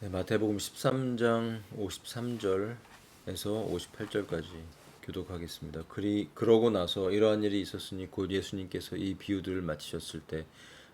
네, 마태복음 13장 53절에서 58절까지 교독하겠습니다. 그러고 나서 이러한 일이 있었으니 곧 예수님께서 이 비유들을 마치셨을 때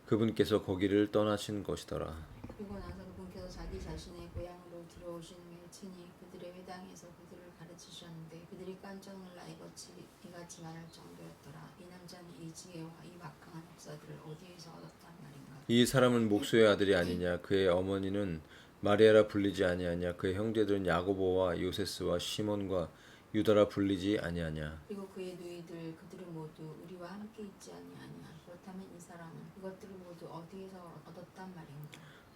그분께서 거기를 떠나신 것이더라. 그리고 나서 그분께서 자기 자신의 고향으로 들어오신 후에 친히 그들의 회당에서 그들을 가르치셨는데 그들이 깜짝 놀라 이같이 말할 정도였더라. 이 남자는 이 지혜와 이 막강한 역사들을 어디에서 얻었단 말인가? 이 사람은 목수의 아들이 아니냐? 그의 어머니는 마리아라 불리지 아니하냐? 그의 형제들은 야고보와 요세스와 시몬과 유다라 불리지 아니하냐? 그리고 그의 누이들 그들은 모두 우리와 함께 있지 아니하냐? 그렇다면 이 사람은 그것들을 모두 어디에서 얻었단 말인가?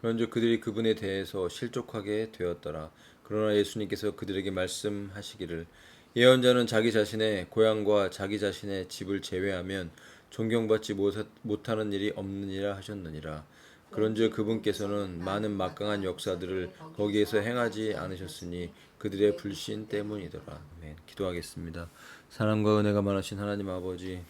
그런즉 그들이 그분에 대해서 실족하게 되었더라. 그러나 예수님께서 그들에게 말씀하시기를 예언자는 자기 자신의 고향과 자기 자신의 집을 제외하면 존경받지 못하는 일이 없느니라 하셨느니라. 그런즉 그분께서는 많은 막강한 역사들을 거기에서 행하지 않으셨으니 그들의 불신 때문이더라. 아멘. 기도하겠습니다. 사랑과 은혜가 많으신 하나님 아버지,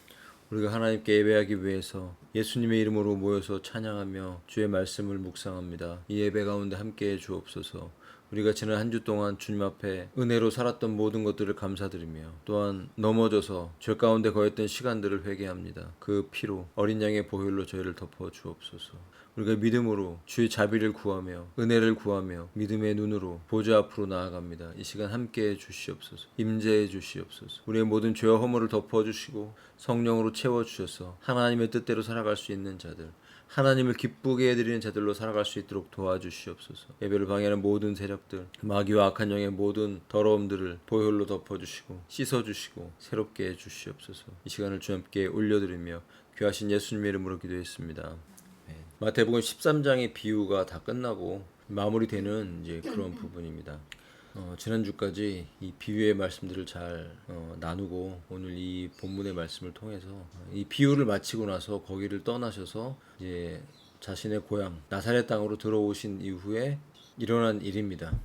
우리가 하나님께 예배하기 위해서 예수님의 이름으로 모여서 찬양하며 주의 말씀을 묵상합니다. 이 예배 가운데 함께해 주옵소서. 우리가 지난 한 주 동안 주님 앞에 은혜로 살았던 모든 것들을 감사드리며 또한 넘어져서 죄 가운데 거했던 시간들을 회개합니다. 그 피로 어린 양의 보혈로 저희를 덮어 주옵소서. 우리가 믿음으로 주의 자비를 구하며 은혜를 구하며 믿음의 눈으로 보좌 앞으로 나아갑니다. 이 시간 함께해 주시옵소서. 임재해 주시옵소서. 우리의 모든 죄와 허물을 덮어주시고 성령으로 채워주셔서 하나님의 뜻대로 살아갈 수 있는 자들, 하나님을 기쁘게 해드리는 자들로 살아갈 수 있도록 도와주시옵소서. 예배를 방해하는 모든 세력들, 마귀와 악한 영의 모든 더러움들을 보혈로 덮어주시고 씻어주시고 새롭게 해주시옵소서. 이 시간을 주님께 올려드리며 귀하신 예수님의 이름으로 기도했습니다. 마태복음 13장의 비유가 다 끝나고 마무리되는 이제 그런 부분입니다. 지난주까지 이 비유의 말씀들을 잘 나누고 오늘 이 본문의 말씀을 통해서 이 비유를 마치고 나서 거기를 떠나셔서 이제 자신의 고향 나사렛 땅으로 들어오신 이후에 일어난 일입니다.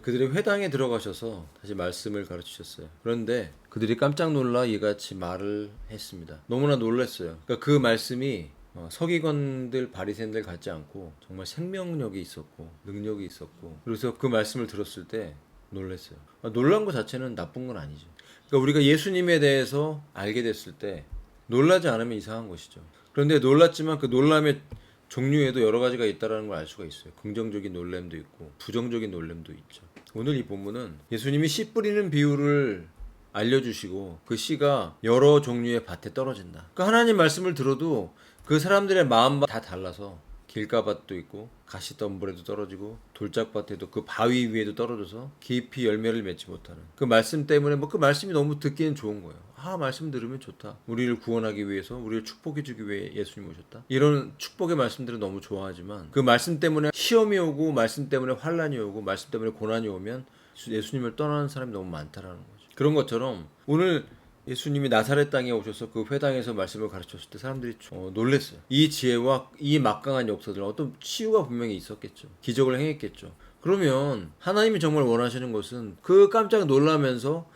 그들의 회당에 들어가셔서 다시 말씀을 가르치셨어요. 그런데 그들이 깜짝 놀라 이같이 말을 했습니다. 너무나 놀랐어요. 그러니까 그 말씀이 서기관들 바리새인들 같지 않고 정말 생명력이 있었고 능력이 있었고 그래서 그 말씀을 들었을 때 놀랐어요. 놀란 것 자체는 나쁜 건 아니죠. 그러니까 우리가 예수님에 대해서 알게 됐을 때 놀라지 않으면 이상한 것이죠. 그런데 놀랐지만 그 놀람의 종류에도 여러 가지가 있다는 걸 알 수가 있어요. 긍정적인 놀람도 있고 부정적인 놀람도 있죠. 오늘 이 본문은 예수님이 씨 뿌리는 비유를 알려주시고 그 씨가 여러 종류의 밭에 떨어진다. 그러니까 하나님 말씀을 들어도 그 사람들의 마음과 다 달라서 길가밭도 있고 가시덤불에도 떨어지고 돌짝밭에도 그 바위 위에도 떨어져서 깊이 열매를 맺지 못하는 그 말씀 때문에 그 말씀이 너무 듣기는 좋은 거예요. 말씀 들으면 좋다. 우리를 구원하기 위해서 우리를 축복해주기 위해 예수님 오셨다. 이런 축복의 말씀들은 너무 좋아하지만 그 말씀 때문에 시험이 오고 말씀 때문에 환란이 오고 말씀 때문에 고난이 오면 예수님을 떠나는 사람이 너무 많다라는 거죠. 그런 것처럼 오늘 예수님이 나사렛 땅에 오셔서 그 회당에서 말씀을 가르쳤을 때 사람들이 놀랐어요. 이 지혜와 이 막강한 역사들 어떤 치유가 분명히 있었겠죠. 기적을 행했겠죠. 그러면 하나님이 정말 원하시는 것은 그 깜짝 놀라면서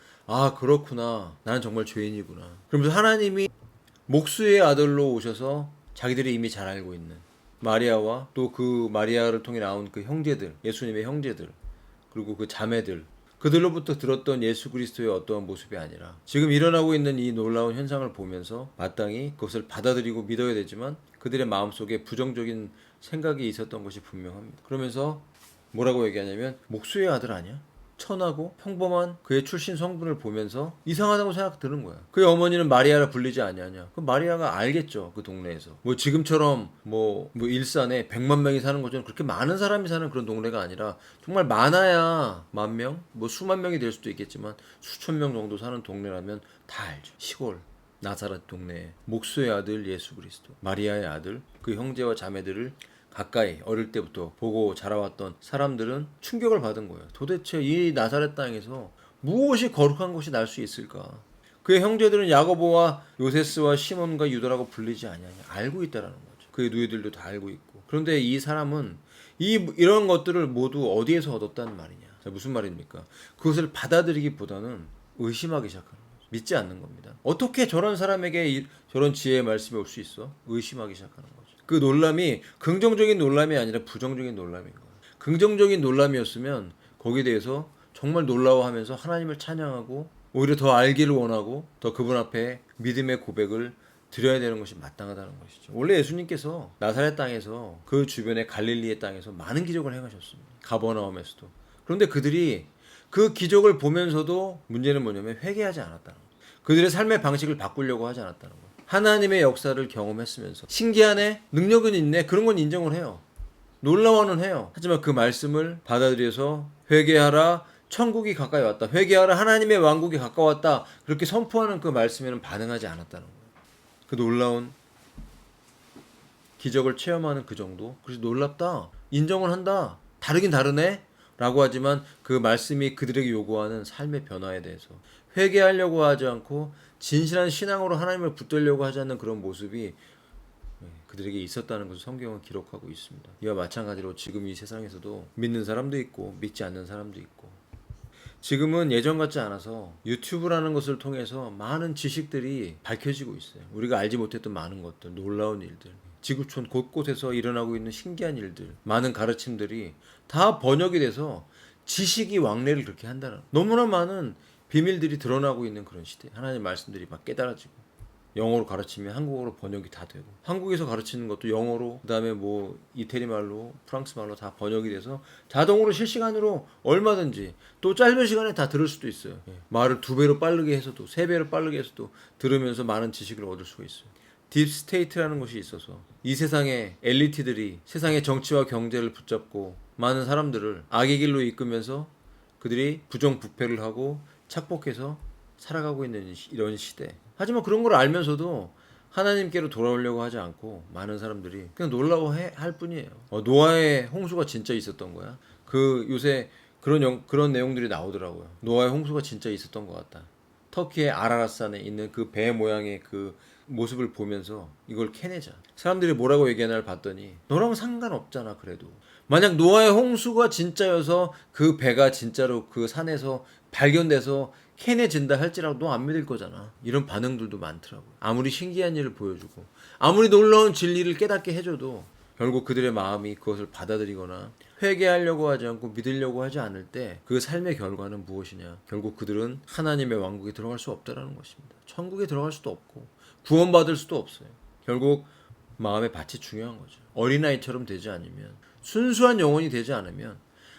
그렇구나. 나는 정말 죄인이구나. 그러면서 하나님이 목수의 아들로 오셔서 자기들이 이미 잘 알고 있는 마리아와 또 그 마리아를 통해 나온 그 형제들, 예수님의 형제들, 그리고 그 자매들, 그들로부터 들었던 예수 그리스도의 어떠한 모습이 아니라 지금 일어나고 있는 이 놀라운 현상을 보면서 마땅히 그것을 받아들이고 믿어야 되지만 그들의 마음속에 부정적인 생각이 있었던 것이 분명합니다. 그러면서 뭐라고 얘기하냐면 목수의 아들 아니야? 천하고 평범한 그의 출신 성분을 보면서 이상하다고 생각 드는 거야. 그의 어머니는 마리아라 불리지 아니하냐. 그 마리아가 알겠죠. 그 동네에서. 지금처럼 일산에 100만 명이 사는 것처럼 그렇게 많은 사람이 사는 그런 동네가 아니라 정말 많아야 10,000명, 수만 명이 될 수도 있겠지만 수천 명 정도 사는 동네라면 다 알죠. 시골. 나사렛 동네에 목수의 아들 예수 그리스도, 마리아의 아들, 그 형제와 자매들을 가까이 어릴 때부터 보고 자라왔던 사람들은 충격을 받은 거예요. 도대체 이 나사렛 땅에서 무엇이 거룩한 것이 날 수 있을까? 그의 형제들은 야고보와 요세스와 시몬과 유다라고 불리지 아니하냐. 알고 있다라는 거죠. 그의 누이들도 다 알고 있고. 그런데 이 사람은 이런 것들을 모두 어디에서 얻었다는 말이냐. 자, 무슨 말입니까? 그것을 받아들이기보다는 의심하기 시작하는 거죠. 믿지 않는 겁니다. 어떻게 저런 사람에게 저런 지혜의 말씀이 올 수 있어? 의심하기 시작하는 거죠. 그 놀람이 긍정적인 놀람이 아니라 부정적인 놀람인 거예요. 긍정적인 놀람이었으면 거기에 대해서 정말 놀라워하면서 하나님을 찬양하고 오히려 더 알기를 원하고 더 그분 앞에 믿음의 고백을 드려야 되는 것이 마땅하다는 것이죠. 원래 예수님께서 나사렛 땅에서 그 주변의 갈릴리의 땅에서 많은 기적을 행하셨습니다. 가버나움에서도. 그런데 그들이 그 기적을 보면서도 문제는 뭐냐면 회개하지 않았다는 거예요. 그들의 삶의 방식을 바꾸려고 하지 않았다는 거예요. 하나님의 역사를 경험했으면서 신기하네, 능력은 있네, 그런 건 인정을 해요. 놀라워는 해요. 하지만 그 말씀을 받아들여서 회개하라, 천국이 가까이 왔다, 회개하라, 하나님의 왕국이 가까웠다, 그렇게 선포하는 그 말씀에는 반응하지 않았다는 거예요. 그 놀라운 기적을 체험하는 그 정도. 그래서 놀랍다, 인정을 한다, 다르긴 다르네 라고 하지만 그 말씀이 그들에게 요구하는 삶의 변화에 대해서 회개하려고 하지 않고 진실한 신앙으로 하나님을 붙들려고 하지 않는 그런 모습이 그들에게 있었다는 것을 성경은 기록하고 있습니다. 이와 마찬가지로 지금 이 세상에서도 믿는 사람도 있고 믿지 않는 사람도 있고, 지금은 예전 같지 않아서 유튜브라는 것을 통해서 많은 지식들이 밝혀지고 있어요. 우리가 알지 못했던 많은 것들, 놀라운 일들, 지구촌 곳곳에서 일어나고 있는 신기한 일들, 많은 가르침들이 다 번역이 돼서 지식이 왕래를 그렇게 한다는, 너무나 많은 비밀들이 드러나고 있는 그런 시대. 하나님의 말씀들이 막 깨달아지고, 영어로 가르치면 한국어로 번역이 다 되고, 한국에서 가르치는 것도 영어로, 그다음에 뭐 이태리 말로, 프랑스 말로 다 번역이 돼서 자동으로 실시간으로 얼마든지 또 짧은 시간에 다 들을 수도 있어요. 말을 2배로 빠르게 해서도 3배로 빠르게 해서도 들으면서 많은 지식을 얻을 수가 있어요. 딥스테이트라는 것이 있어서 이 세상의 엘리트들이 세상의 정치와 경제를 붙잡고 많은 사람들을 악의 길로 이끌면서 그들이 부정부패를 하고 착복해서 살아가고 있는 이런 시대. 하지만 그런 걸 알면서도 하나님께로 돌아오려고 하지 않고 많은 사람들이 그냥 놀라워할 뿐이에요. 노아의 홍수가 진짜 있었던 거야. 그 요새 그런 내용들이 나오더라고요. 노아의 홍수가 진짜 있었던 것 같다. 터키의 아라랏산에 있는 그 배 모양의 그 모습을 보면서 이걸 캐내자. 사람들이 뭐라고 얘기하나를 봤더니 너랑 상관없잖아. 그래도 만약 노아의 홍수가 진짜여서 그 배가 진짜로 그 산에서 발견돼서 캐내진다 할지라도 너 안 믿을 거잖아. 이런 반응들도 많더라고요. 아무리 신기한 일을 보여주고 아무리 놀라운 진리를 깨닫게 해줘도 결국 그들의 마음이 그것을 받아들이거나 회개하려고 하지 않고 믿으려고 하지 않을 때 그 삶의 결과는 무엇이냐? 결국 그들은 하나님의 왕국에 들어갈 수 없다라는 것입니다. 천국에 들어갈 수도 없고 구원받을 수도 없어요. 결국 마음의 밭이 중요한 거죠. 어린아이처럼 되지 않으면, 순수한 영혼이 되지 않으면,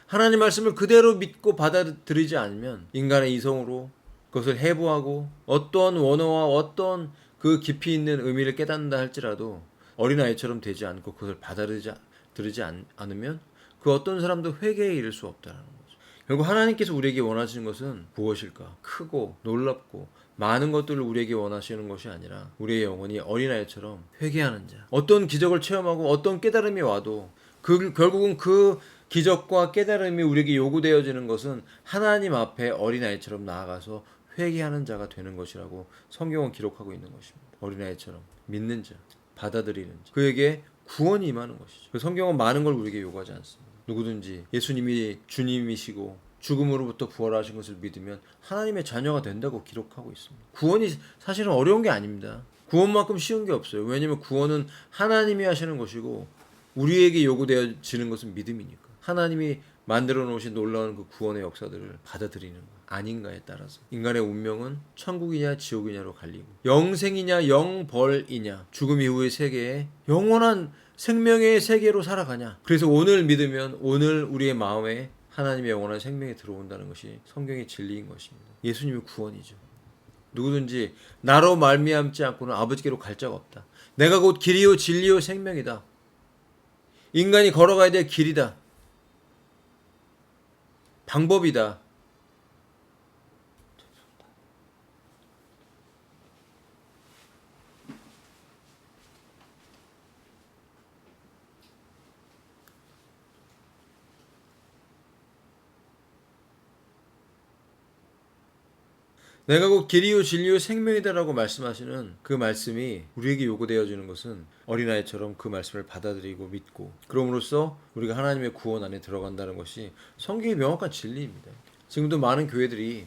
하나님 말씀을 그대로 믿고 받아들이지 않으면 인간의 이성으로 그것을 해부하고 어떤 원어와 어떤 그 깊이 있는 의미를 깨닫는다 할지라도 어린아이처럼 되지 않고 그것을 받아들이지 않으면 그 어떤 사람도 회개에 이를 수 없다는 거죠. 결국 하나님께서 우리에게 원하시는 것은 무엇일까? 크고 놀랍고 많은 것들을 우리에게 원하시는 것이 아니라 우리의 영혼이 어린아이처럼 회개하는 자. 어떤 기적을 체험하고 어떤 깨달음이 와도 결국은 그 기적과 깨달음이 우리에게 요구되어지는 것은 하나님 앞에 어린아이처럼 나아가서 회개하는 자가 되는 것이라고 성경은 기록하고 있는 것입니다. 어린아이처럼 믿는 자, 받아들이는 자, 그에게 구원이 임하는 것이죠. 성경은 많은 걸 우리에게 요구하지 않습니다. 누구든지 예수님이 주님이시고 죽음으로부터 부활하신 것을 믿으면 하나님의 자녀가 된다고 기록하고 있습니다. 구원이 사실은 어려운 게 아닙니다. 구원만큼 쉬운 게 없어요. 왜냐하면 구원은 하나님이 하시는 것이고 우리에게 요구되어지는 것은 믿음이니까. 하나님이 만들어 놓으신 놀라운 그 구원의 역사들을 받아들이는 것 아닌가에 따라서 인간의 운명은 천국이냐 지옥이냐로 갈리고, 영생이냐 영벌이냐, 죽음 이후의 세계에 영원한 생명의 세계로 살아가냐. 그래서 오늘 믿으면 오늘 우리의 마음에 하나님의 영원한 생명이 들어온다는 것이 성경의 진리인 것입니다. 예수님의 구원이죠. 누구든지 나로 말미암지 않고는 아버지께로 갈 자가 없다. 내가 곧 길이요 진리요 생명이다. 인간이 걸어가야 될 길이다. 방법이다. 내가 곧 길이요 진리요 생명이다라고 말씀하시는 그 말씀이 우리에게 요구되어지는 것은 어린아이처럼 그 말씀을 받아들이고 믿고, 그럼으로써 우리가 하나님의 구원 안에 들어간다는 것이 성경의 명확한 진리입니다. 지금도 많은 교회들이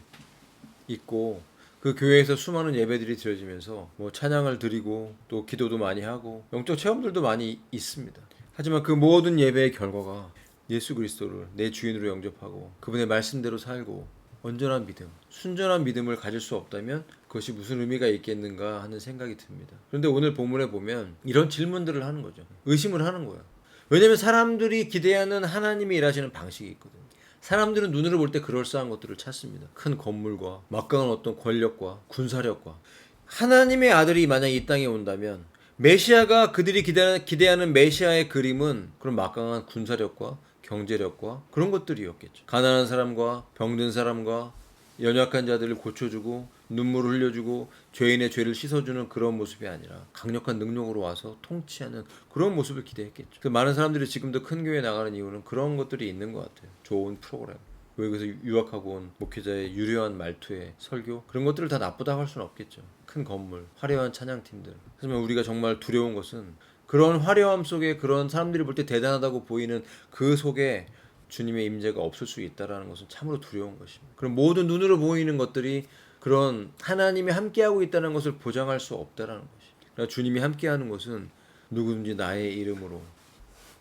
있고 그 교회에서 수많은 예배들이 드려지면서 뭐 찬양을 드리고 또 기도도 많이 하고 영적 체험들도 많이 있습니다. 하지만 그 모든 예배의 결과가 예수 그리스도를 내 주인으로 영접하고 그분의 말씀대로 살고 온전한 믿음, 순전한 믿음을 가질 수 없다면 그것이 무슨 의미가 있겠는가 하는 생각이 듭니다. 그런데 오늘 본문에 보면 이런 질문들을 하는 거죠. 의심을 하는 거예요. 왜냐하면 사람들이 기대하는 하나님이 일하시는 방식이 있거든요. 사람들은 눈으로 볼 때 그럴싸한 것들을 찾습니다. 큰 건물과 막강한 어떤 권력과 군사력과. 하나님의 아들이 만약 이 땅에 온다면 메시아가 그들이 기대하는 메시아의 그림은 그런 막강한 군사력과 경제력과 그런 것들이었겠죠. 가난한 사람과 병든 사람과 연약한 자들을 고쳐주고 눈물을 흘려주고 죄인의 죄를 씻어주는 그런 모습이 아니라 강력한 능력으로 와서 통치하는 그런 모습을 기대했겠죠. 그 많은 사람들이 지금도 큰 교회에 나가는 이유는 그런 것들이 있는 것 같아요. 좋은 프로그램, 외국에서 유학하고 온 목회자의 유려한 말투의 설교, 그런 것들을 다 나쁘다고 할 수는 없겠죠. 큰 건물, 화려한 찬양팀들. 하지만 우리가 정말 두려운 것은 그런 화려함 속에, 그런 사람들이 볼 때 대단하다고 보이는 그 속에 주님의 임재가 없을 수 있다는 것은 참으로 두려운 것입니다. 그럼 모든 눈으로 보이는 것들이 그런 하나님이 함께하고 있다는 것을 보장할 수 없다는 것입니다. 그러니까 주님이 함께하는 것은 누구든지 나의 이름으로,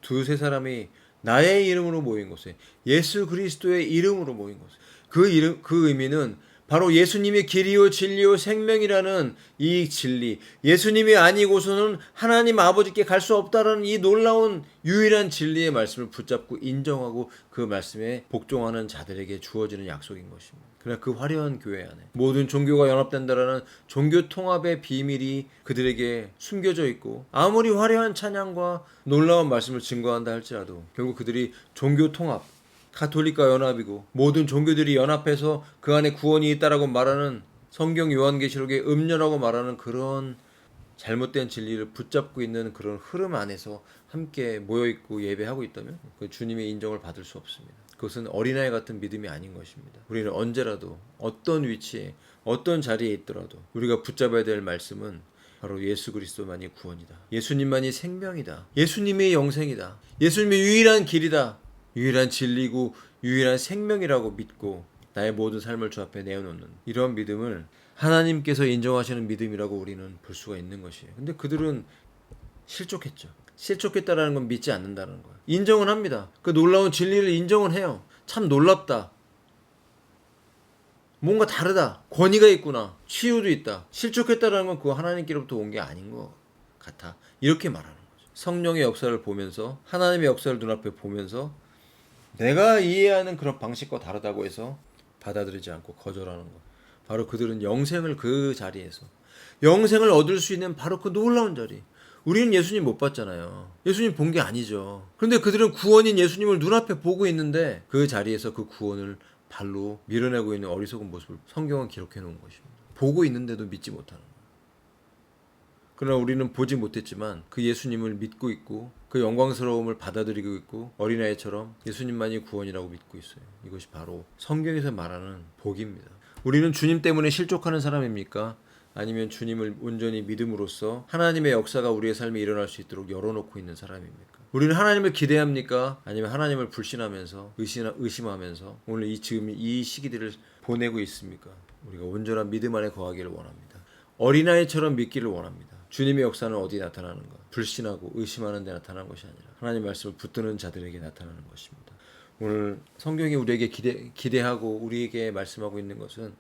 두세 사람이 나의 이름으로 모인 곳에, 예수 그리스도의 이름으로 모인 곳에, 그 의미는 바로 예수님이 길이요 진리요 생명이라는 이 진리, 예수님이 아니고서는 하나님 아버지께 갈 수 없다라는 이 놀라운 유일한 진리의 말씀을 붙잡고 인정하고 그 말씀에 복종하는 자들에게 주어지는 약속인 것입니다. 그러나 그 화려한 교회 안에 모든 종교가 연합된다라는 종교 통합의 비밀이 그들에게 숨겨져 있고, 아무리 화려한 찬양과 놀라운 말씀을 증거한다 할지라도 결국 그들이 종교 통합, 가톨릭과 연합이고 모든 종교들이 연합해서 그 안에 구원이 있다라고 말하는 성경 요한계시록의 음료라고 말하는 그런 잘못된 진리를 붙잡고 있는 그런 흐름 안에서 함께 모여있고 예배하고 있다면 그 주님의 인정을 받을 수 없습니다. 그것은 어린아이 같은 믿음이 아닌 것입니다. 우리는 언제라도 어떤 위치에 어떤 자리에 있더라도 우리가 붙잡아야 될 말씀은 바로 예수 그리스도만이 구원이다. 예수님만이 생명이다. 예수님이 영생이다. 예수님이 유일한 길이다. 유일한 진리고 유일한 생명이라고 믿고 나의 모든 삶을 주 앞에 내어놓는 이런 믿음을 하나님께서 인정하시는 믿음이라고 우리는 볼 수가 있는 것이에요. 근데 그들은 실족했죠. 실족했다라는 건 믿지 않는다는 거예요. 인정은 합니다. 그 놀라운 진리를 인정은 해요. 참 놀랍다. 뭔가 다르다. 권위가 있구나. 치유도 있다. 실족했다라는 건 그거 하나님께로부터 온 게 아닌 것 같아. 이렇게 말하는 거죠. 성령의 역사를 보면서, 하나님의 역사를 눈앞에 보면서 내가 이해하는 그런 방식과 다르다고 해서 받아들이지 않고 거절하는 것. 바로 그들은 영생을 그 자리에서, 영생을 얻을 수 있는 바로 그 놀라운 자리. 우리는 예수님 못 봤잖아요. 예수님 본 게 아니죠. 그런데 그들은 구원인 예수님을 눈앞에 보고 있는데 그 자리에서 그 구원을 발로 밀어내고 있는 어리석은 모습을 성경은 기록해 놓은 것입니다. 보고 있는데도 믿지 못하는 거예요. 그러나 우리는 보지 못했지만 그 예수님을 믿고 있고 그 영광스러움을 받아들이고 있고 어린아이처럼 예수님만이 구원이라고 믿고 있어요. 이것이 바로 성경에서 말하는 복입니다. 우리는 주님 때문에 실족하는 사람입니까? 아니면 주님을 온전히 믿음으로써 하나님의 역사가 우리의 삶에 일어날 수 있도록 열어놓고 있는 사람입니까? 우리는 하나님을 기대합니까? 아니면 하나님을 불신하면서 의심하면서 오늘 지금 이 시기들을 보내고 있습니까? 우리가 온전한 믿음 안에 거하기를 원합니다. 어린아이처럼 믿기를 원합니다. 주님의 역사는 어디 나타나는가? 불신하고 의심하는 데 나타나는 것이 아니라 하나님 말씀을 붙드는 자들에게 나타나는 것입니다. 오늘 성경이 우리에게 기대하고 우리에게 말씀하고 있는 것은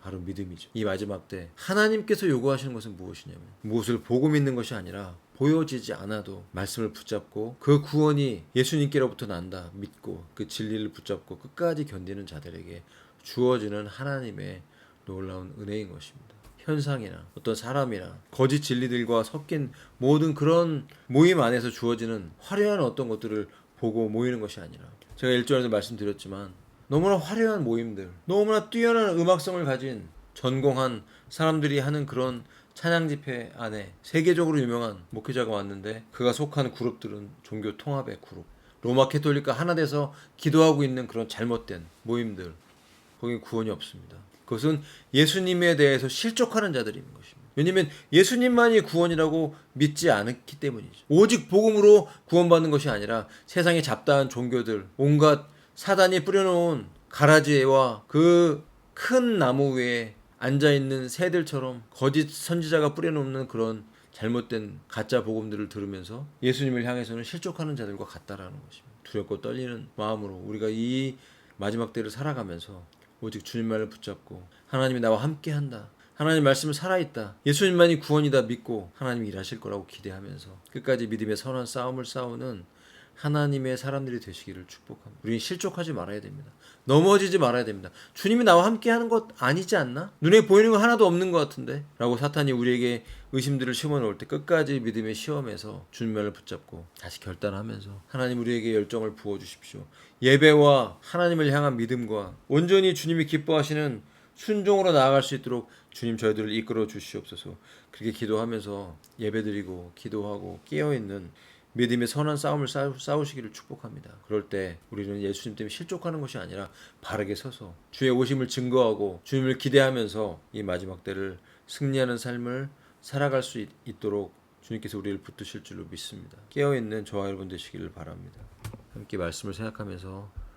바로 믿음이죠. 이 마지막 때 하나님께서 요구하시는 것은 무엇이냐면 무엇을 보고 믿는 것이 아니라 보여지지 않아도 말씀을 붙잡고 그 구원이 예수님께로부터 난다 믿고 그 진리를 붙잡고 끝까지 견디는 자들에게 주어지는 하나님의 놀라운 은혜인 것입니다. 현상이나 어떤 사람이나 거짓 진리들과 섞인 모든 그런 모임 안에서 주어지는 화려한 어떤 것들을 보고 모이는 것이 아니라, 제가 일전에도 말씀드렸지만 너무나 화려한 모임들, 너무나 뛰어난 음악성을 가진 전공한 사람들이 하는 그런 찬양 집회 안에 세계적으로 유명한 목회자가 왔는데 그가 속한 그룹들은 종교 통합의 그룹, 로마 캐톨릭과 하나 돼서 기도하고 있는 그런 잘못된 모임들, 거기 구원이 없습니다. 그것은 예수님에 대해서 실족하는 자들이 있는 것입니다. 왜냐하면 예수님만이 구원이라고 믿지 않았기 때문이죠. 오직 복음으로 구원받는 것이 아니라 세상의 잡다한 종교들, 온갖 사단이 뿌려놓은 가라지와 그 큰 나무 위에 앉아있는 새들처럼 거짓 선지자가 뿌려놓는 그런 잘못된 가짜 복음들을 들으면서 예수님을 향해서는 실족하는 자들과 같다라는 것입니다. 두렵고 떨리는 마음으로 우리가 이 마지막 때를 살아가면서 오직 주님만을 붙잡고 하나님이 나와 함께한다. 하나님 말씀은 살아있다. 예수님만이 구원이다 믿고 하나님이 일하실 거라고 기대하면서 끝까지 믿음의 선한 싸움을 싸우는 하나님의 사람들이 되시기를 축복합니다. 우리는 실족하지 말아야 됩니다. 넘어지지 말아야 됩니다. 주님이 나와 함께하는 것 아니지 않나? 눈에 보이는 거 하나도 없는 것 같은데? 라고 사탄이 우리에게 의심들을 심어놓을 때 끝까지 믿음의 시험에서 주님만을 붙잡고 다시 결단하면서 하나님 우리에게 열정을 부어주십시오. 예배와 하나님을 향한 믿음과 온전히 주님이 기뻐하시는 순종으로 나아갈 수 있도록 주님 저희들을 이끌어 주시옵소서. 그렇게 기도하면서 예배드리고 기도하고 깨어있는 믿음의 선한 싸움을 싸우시기를 축복합니다. 그럴 때 우리는 예수님 때문에 실족하는 것이 아니라 바르게 서서 주의 오심을 증거하고 주님을 기대하면서 이 마지막 때를 승리하는 삶을 살아갈 수 있도록 주님께서 우리를 붙드실 줄로 믿습니다. 깨어있는 저와 여러분 되시기를 바랍니다. 함께 말씀을 생각하면서